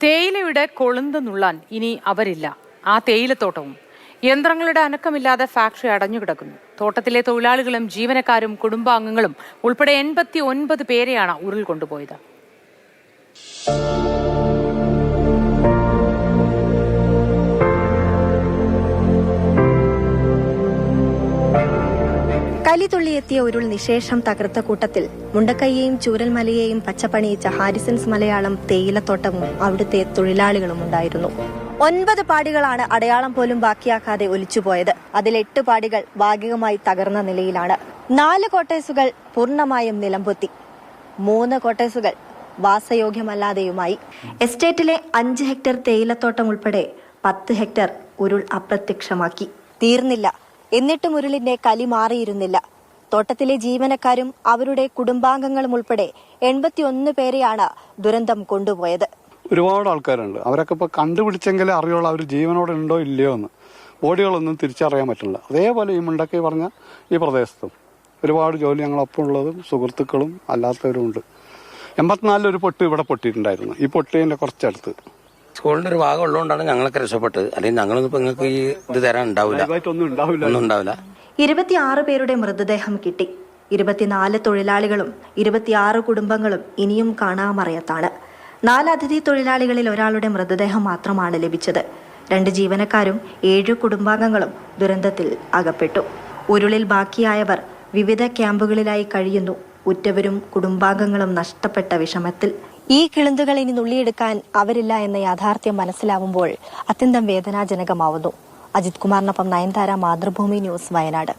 തേയിലയുടെ കൊളുന്ത് നുള്ളാൻ ഇനി അവരില്ല. ആ തേയിലത്തോട്ടവും യന്ത്രങ്ങളുടെ അനക്കമില്ലാതെ ഫാക്ടറി അടഞ്ഞുകിടക്കുന്നു. തോട്ടത്തിലെ തൊഴിലാളികളും ജീവനക്കാരും കുടുംബാംഗങ്ങളും ഉൾപ്പെടെ 89 പേരെയാണ് ഉരുൾ കൊണ്ടുപോയത്. കലിതുള്ളിയെത്തിയ ഉരുൾ നിശേഷം തകർത്ത കൂട്ടത്തിൽ മുണ്ടക്കൈയെയും ചൂരൽമലയെയും പച്ചപ്പണിയിച്ച ഹാരിസൺസ് മലയാളം തേയിലത്തോട്ടവും അവിടുത്തെ തൊഴിലാളികളും ഉണ്ടായിരുന്നു. 9 പാടികളാണ് അടയാളം പോലും ബാക്കിയാക്കാതെ ഒലിച്ചുപോയത്. അതിൽ 8 പാടികൾ ഭാഗികമായി തകർന്ന നിലയിലാണ്. 4 കോട്ടേഴ്സുകൾ പൂർണ്ണമായും നിലംപൊത്തി. 3 കോട്ടേഴ്സുകൾ വാസയോഗ്യമല്ലാതെയുമായി. എസ്റ്റേറ്റിലെ 5 ഹെക്ടർ തേയിലത്തോട്ടം ഉൾപ്പെടെ 10 ഹെക്ടർ ഉരുൾ അപ്രത്യക്ഷമാക്കി. തീർന്നില്ല. എന്നിട്ടും ഉരുളിന്റെ കലി മാറിയിരുന്നില്ല. തോട്ടത്തിലെ ജീവനക്കാരും അവരുടെ കുടുംബാംഗങ്ങളും ഉൾപ്പെടെ 81 പേരെയാണ് ദുരന്തം കൊണ്ടുപോയത്. ഒരുപാട് ആൾക്കാരുണ്ട്. അവരൊക്കെ ഇപ്പൊ കണ്ടുപിടിച്ചെങ്കിലേ അറിയുള്ളൂ അവർ ജീവനോടെ ഉണ്ടോ ഇല്ലയോ എന്ന്. ബോഡികളൊന്നും തിരിച്ചറിയാൻ പറ്റില്ല. അതേപോലെ ഈ മുണ്ടക്കൈ പറഞ്ഞ ഈ പ്രദേശത്തും ഒരുപാട് ജോലി ഞങ്ങളൊപ്പം ഉള്ളതും സുഹൃത്തുക്കളും അല്ലാത്തവരും ഉണ്ട്. 84 ഒരു പൊട്ട് ഇവിടെ പൊട്ടിയിട്ടുണ്ടായിരുന്നു. ഈ പൊട്ടിയതിന്റെ കുറച്ചടുത്ത് സ്കൂളിന്റെ ഒരു ഭാഗം ഉള്ളതുകൊണ്ടാണ് ഞങ്ങളൊക്കെ രക്ഷപ്പെട്ടത്. അല്ലെങ്കിൽ ഞങ്ങളൊന്നും ഇപ്പൊ നിങ്ങൾക്ക് ഈ ഇത് തരാൻ ഉണ്ടാവില്ല. 26 പേരുടെ മൃതദേഹം കിട്ടി. 24 തൊഴിലാളികളും 26 കുടുംബങ്ങളും ഇനിയും കാണാമറയത്താണ്. 4 അതിഥി തൊഴിലാളികളിൽ ഒരാളുടെ മൃതദേഹം മാത്രമാണ് ലഭിച്ചത്. 2 ജീവനക്കാരും 7 കുടുംബാംഗങ്ങളും ദുരന്തത്തിൽ അകപ്പെട്ടു. ഉരുളിൽ ബാക്കിയായവർ വിവിധ ക്യാമ്പുകളിലായി കഴിയുന്നു. ഉറ്റവരും കുടുംബാംഗങ്ങളും നഷ്ടപ്പെട്ട വിഷമത്തിൽ. ഈ കിളുന്തുകൾ ഇനി നുള്ളിയെടുക്കാൻ അവരില്ല എന്ന യാഥാർത്ഥ്യം മനസ്സിലാവുമ്പോൾ അത്യന്തം വേദനാജനകമാവുന്നു. അജിത് കുമാറിനൊപ്പം നയൻതാര, മാതൃഭൂമി ന്യൂസ്, വയനാട്.